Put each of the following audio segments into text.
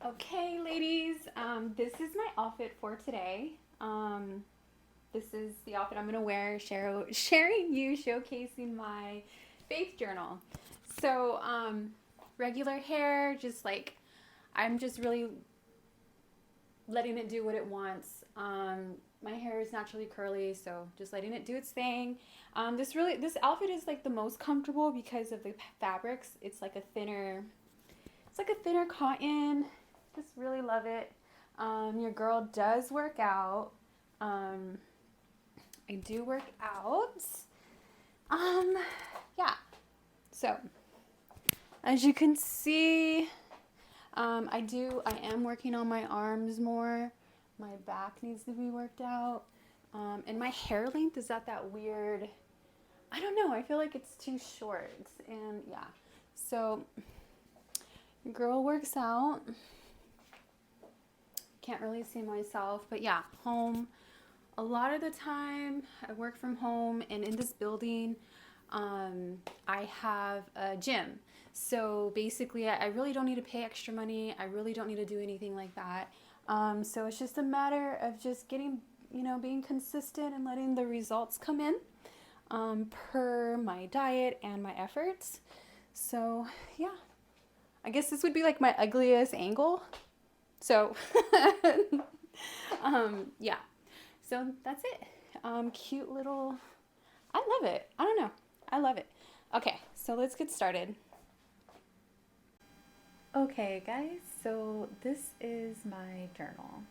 Okay, ladies, this is my outfit for today. This is the outfit I'm gonna wear, sharing you, showcasing my faith journal. So, regular hair, just like I'm just really letting it do what it wants. My hair is naturally curly, so just letting it do its thing. This outfit is like the most comfortable because of the fabrics. It's like a thinner cotton. Just really love it. Your girl does work out. Um, I do work out. Um, yeah. So as you can see, I am working on my arms more. My back needs to be worked out. And my hair length is at that weird, I don't know, I feel like it's too short. And yeah. So, girl works out. Can't really see myself, but yeah, home. A lot of the time, I work from home, and in this building, I have a gym. So basically, I really don't need to pay extra money. I really don't need to do anything like that. So it's just a matter of just getting, being consistent and letting the results come in per my diet and my efforts. So yeah, I guess this would be like my ugliest angle. So yeah, so that's it. Cute little, I love it. I don't know. I love it. Okay, so let's get started. Okay, guys, so this is my journal.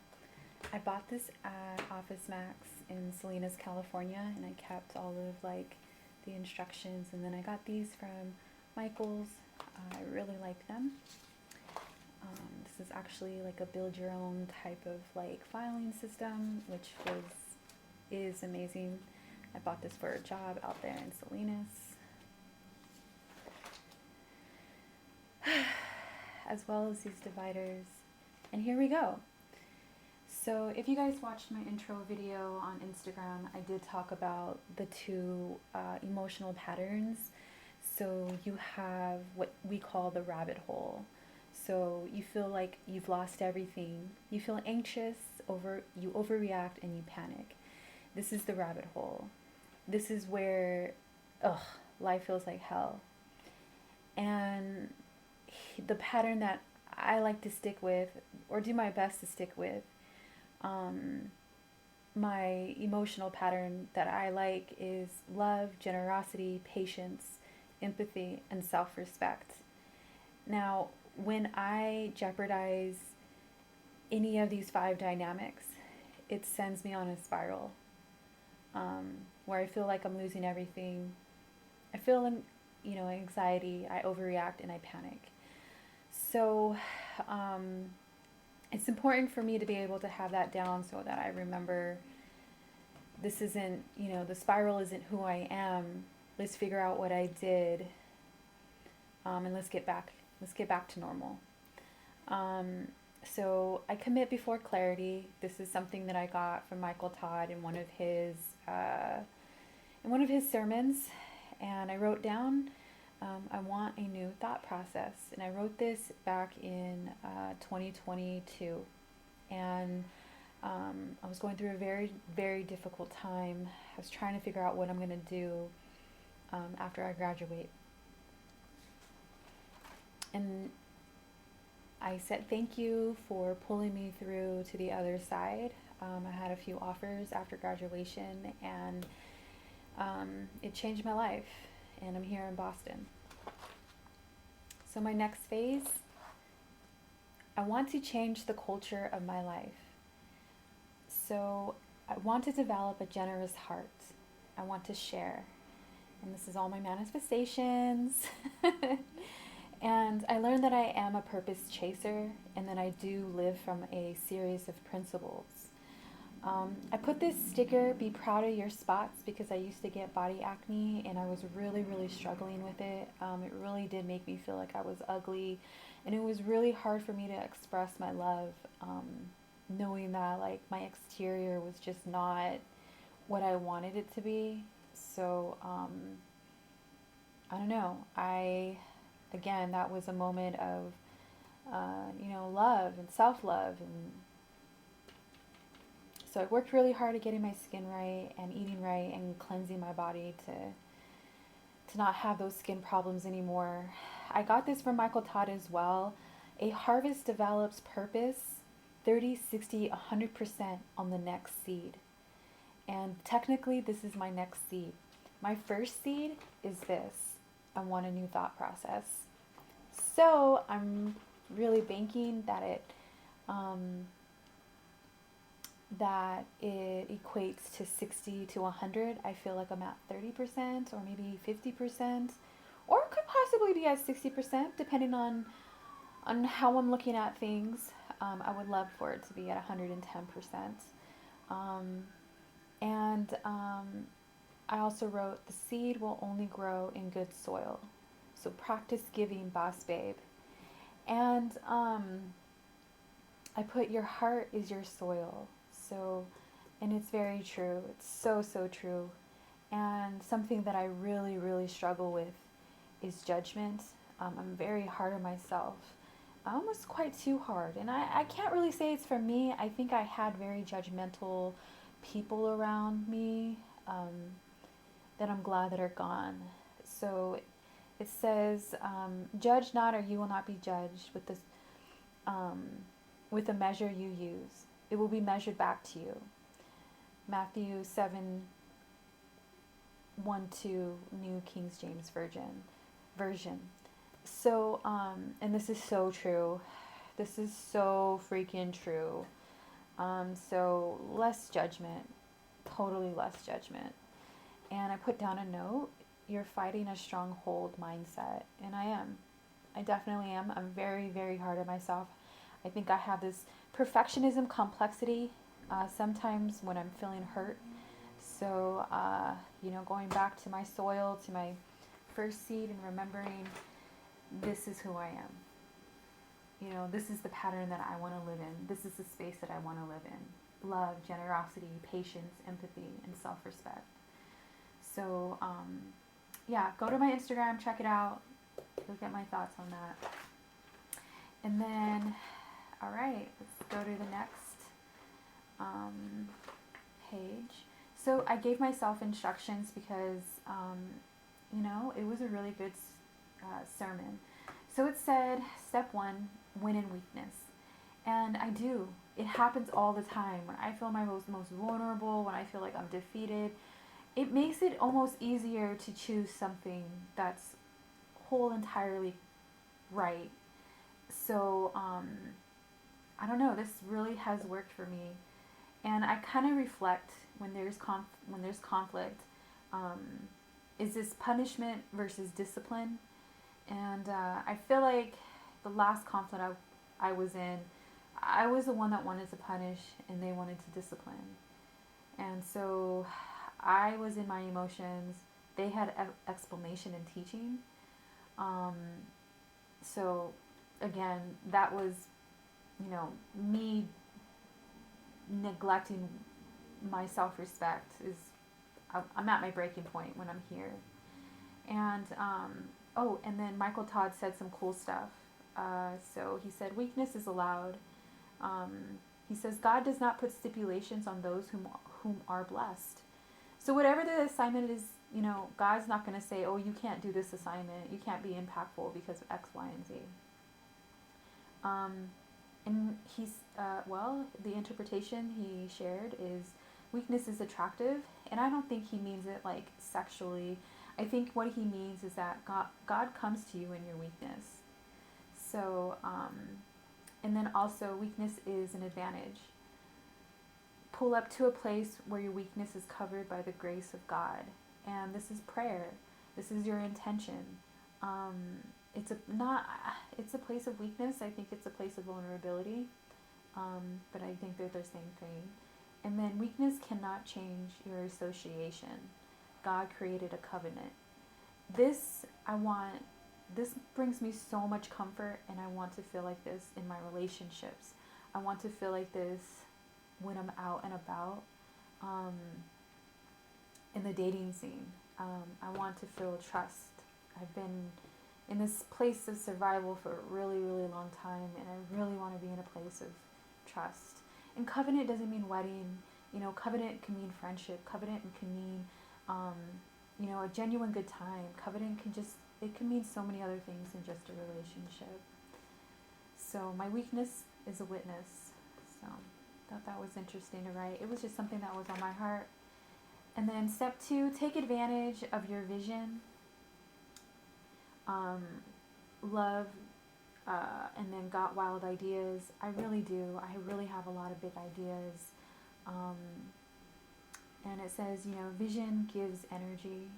I bought this at Office Max in Salinas, California, and I kept all of like the instructions, and then I got these from Michael's. I really like them. This is actually like a build your own type of like filing system, which is amazing. I bought this for a job out there in Salinas. As well as these dividers. And here we go. So if you guys watched my intro video on Instagram, I did talk about the two emotional patterns. So you have what we call the rabbit hole. So you feel like you've lost everything. You feel anxious, you overreact, and you panic. This is the rabbit hole. This is where, ugh, life feels like hell. And the pattern that I like to stick with, or do my best to stick with, um, my emotional pattern that I like is love, generosity, patience, empathy, and self respect. Now, when I jeopardize any of these five dynamics, it sends me on a spiral where I feel like I'm losing everything. I feel, anxiety, I overreact, and I panic. So, it's important for me to be able to have that down so that I remember this isn't, the spiral isn't who I am. Let's figure out what I did, and let's get back to normal. Um, so I commit before clarity. This is something that I got from Michael Todd in one of his sermons, and I wrote down, I want a new thought process, and I wrote this back in 2022, and I was going through a very, very difficult time. I was trying to figure out what I'm going to do after I graduate. And I said thank you for pulling me through to the other side. I had a few offers after graduation, and it changed my life, and I'm here in Boston. So, my next phase, I want to change the culture of my life. So, I want to develop a generous heart. I want to share. And this is all my manifestations. And I learned that I am a purpose chaser, and that I do live from a series of principles. I put this sticker, be proud of your spots, because I used to get body acne and I was really, really struggling with it. It really did make me feel like I was ugly, and it was really hard for me to express my love, knowing that like my exterior was just not what I wanted it to be. So I don't know. Again, that was a moment of love and self-love. And so I worked really hard at getting my skin right and eating right and cleansing my body to not have those skin problems anymore. I got this from Michael Todd as well. A harvest develops purpose 30, 60, 100% on the next seed. And technically, this is my next seed. My first seed is this. I want a new thought process. So I'm really banking that it equates to 60 to 100. I feel like I'm at 30% or maybe 50%, or it could possibly be at 60% depending on how I'm looking at things. I would love for it to be at 110%. And I also wrote, the seed will only grow in good soil. So practice giving, boss babe. And I put, your heart is your soil. So, and it's very true. It's so, so true. And something that I really, really struggle with is judgment. I'm very hard on myself. Almost quite too hard. And I can't really say it's for me. I think I had very judgmental people around me that I'm glad that are gone. So it says, judge not, or you will not be judged with the measure you use. It will be measured back to you. Matthew 7:1-2, New King James Version. So, and this is so true. This is so freaking true. So less judgment, totally less judgment. And I put down a note, you're fighting a stronghold mindset. And I am. I definitely am. I'm very, very hard on myself. I think I have this perfectionism complexity sometimes when I'm feeling hurt. So, going back to my soil, to my first seed, and remembering this is who I am. This is the pattern that I want to live in. This is the space that I want to live in. Love, generosity, patience, empathy, and self-respect. So, go to my Instagram, check it out. You'll get my thoughts on that. And then, all right, let's go to the next page. So I gave myself instructions because, it was a really good sermon. So it said, step 1, win in weakness. And I do. It happens all the time. When I feel my most vulnerable, when I feel like I'm defeated, it makes it almost easier to choose something that's whole entirely right. So, I don't know, this really has worked for me. And I kind of reflect when there's conflict. Is this punishment versus discipline? And I feel like the last conflict I was in, I was the one that wanted to punish and they wanted to discipline. And so I was in my emotions. They had explanation and teaching. So again, that was, me neglecting my self-respect. I'm at my breaking point when I'm here. And, and then Michael Todd said some cool stuff. So he said, weakness is allowed. He says, God does not put stipulations on those whom are blessed. So whatever the assignment is, God's not going to say, oh, you can't do this assignment. You can't be impactful because of X, Y, and Z. And the interpretation he shared is weakness is attractive. And I don't think he means it like sexually. I think what he means is that God comes to you in your weakness. So, and then also weakness is an advantage. Pull up to a place where your weakness is covered by the grace of God. And this is prayer. This is your intention. It's a place of weakness. I think it's a place of vulnerability. But I think they're the same thing. And then weakness cannot change your association. God created a covenant. This brings me so much comfort, and I want to feel like this in my relationships. I want to feel like this when I'm out and about in the dating scene. I want to feel trust. I've been in this place of survival for a really, really long time, and I really want to be in a place of trust. And covenant doesn't mean wedding. You know, covenant can mean friendship. Covenant can mean, you know, a genuine good time. Covenant can just, it can mean so many other things than just a relationship. So my weakness is a witness. So thought that was interesting to write. It was just something that was on my heart. And then step 2, take advantage of your vision. Love, and then got wild ideas. I really do. I really have a lot of big ideas. And it says, you know, vision gives energy.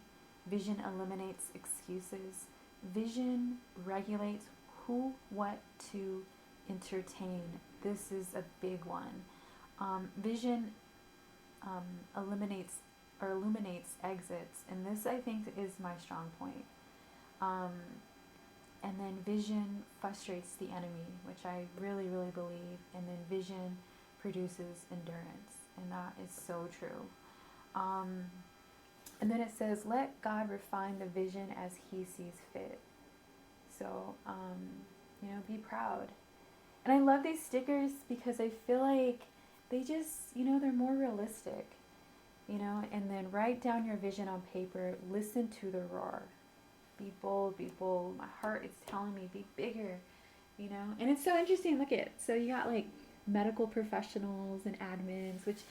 Vision eliminates excuses. Vision regulates who, what to entertain. This is a big one. Vision eliminates or illuminates exits, and this I think is my strong point. And then vision frustrates the enemy, which I really, really believe. And then vision produces endurance, and that is so true. And then it says, let God refine the vision as He sees fit. So, you know, be proud. And I love these stickers because I feel like they just, you know, they're more realistic. You know, and then write down your vision on paper. Listen to the roar. Be bold, be bold. My heart is telling me, be bigger, you know. And it's so interesting. Look at, so you got like medical professionals and admins, which,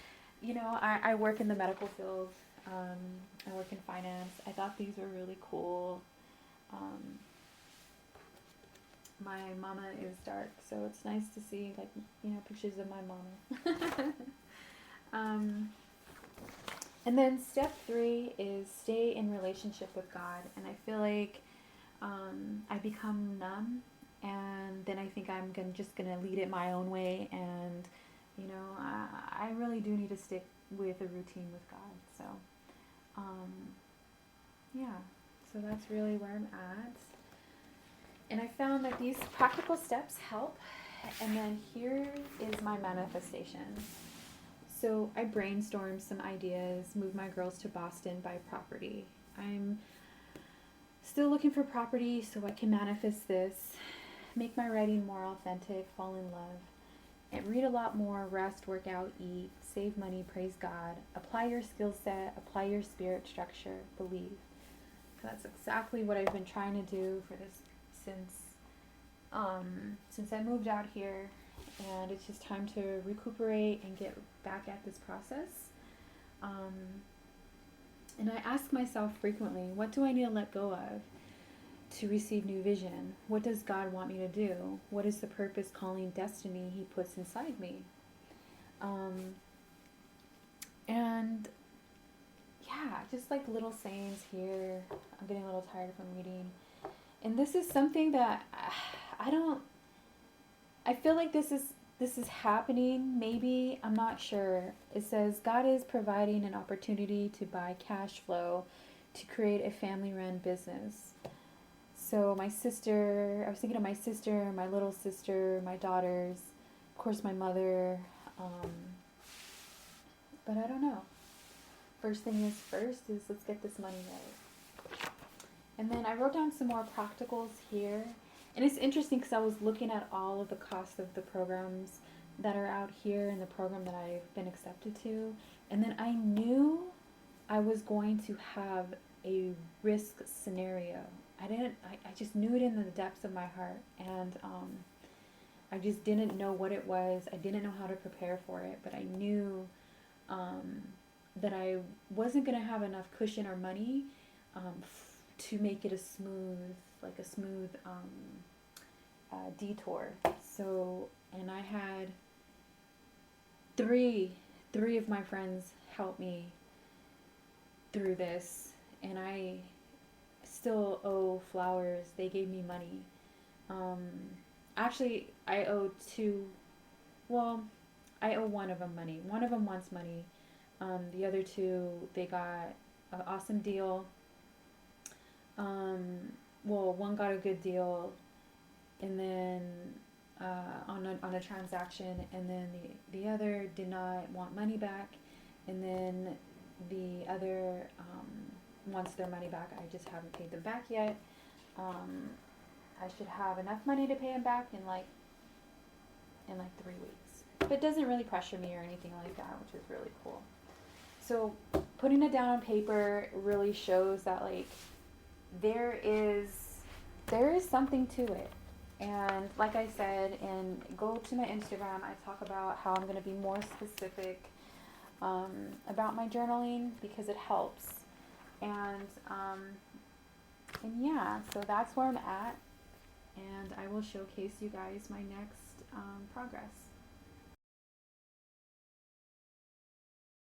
you know, I work in the medical field. I work in finance. I thought these were really cool. My mama is dark, so it's nice to see, like, you know, pictures of my mama. And then step 3 is stay in relationship with God. And I feel like I become numb, and then I think I'm just going to lead it my own way. And, you know, I really do need to stick with a routine with God. So, yeah, so that's really where I'm at. And I found that these practical steps help. And then here is my manifestation. So I brainstormed some ideas, moved my girls to Boston, buy property. I'm still looking for property so I can manifest this, make my writing more authentic, fall in love, and read a lot more, rest, work out, eat, save money, praise God, apply your skill set, apply your spirit structure, believe. That's exactly what I've been trying to do for this since I moved out here. And it's just time to recuperate and get back at this process. And I ask myself frequently, what do I need to let go of to receive new vision? What does God want me to do? What is the purpose, calling, destiny He puts inside me? And yeah, just like little sayings here. I'm getting a little tired from reading. And this is something that I feel like this is happening, maybe, I'm not sure. It says, God is providing an opportunity to buy cash flow to create a family-run business. So my sister, I was thinking of my sister, my little sister, my daughters, of course my mother, but I don't know. First thing is first is let's get this money right. And then I wrote down some more practicals here. And it's interesting because I was looking at all of the costs of the programs that are out here and the program that I've been accepted to. And then I knew I was going to have a risk scenario. I just knew it in the depths of my heart. And I just didn't know what it was. I didn't know how to prepare for it. But I knew that I wasn't going to have enough cushion or money to make it a smooth detour. So, and I had three of my friends help me through this, and I still owe Flowers. They gave me money. Actually, I owe two. Well, I owe one of them money. One of them wants money. The other two, they got an awesome deal. Well, one got a good deal, and then on a transaction, and then the other did not want money back, and then the other wants their money back. I just haven't paid them back yet. I should have enough money to pay him back in like 3 weeks. But it doesn't really pressure me or anything like that, which is really cool. So putting it down on paper really shows that like there is something to it. And like I said, and go to my Instagram, I talk about how I'm going to be more specific about my journaling because it helps. And yeah, so that's where I'm at, and I will showcase you guys my next progress.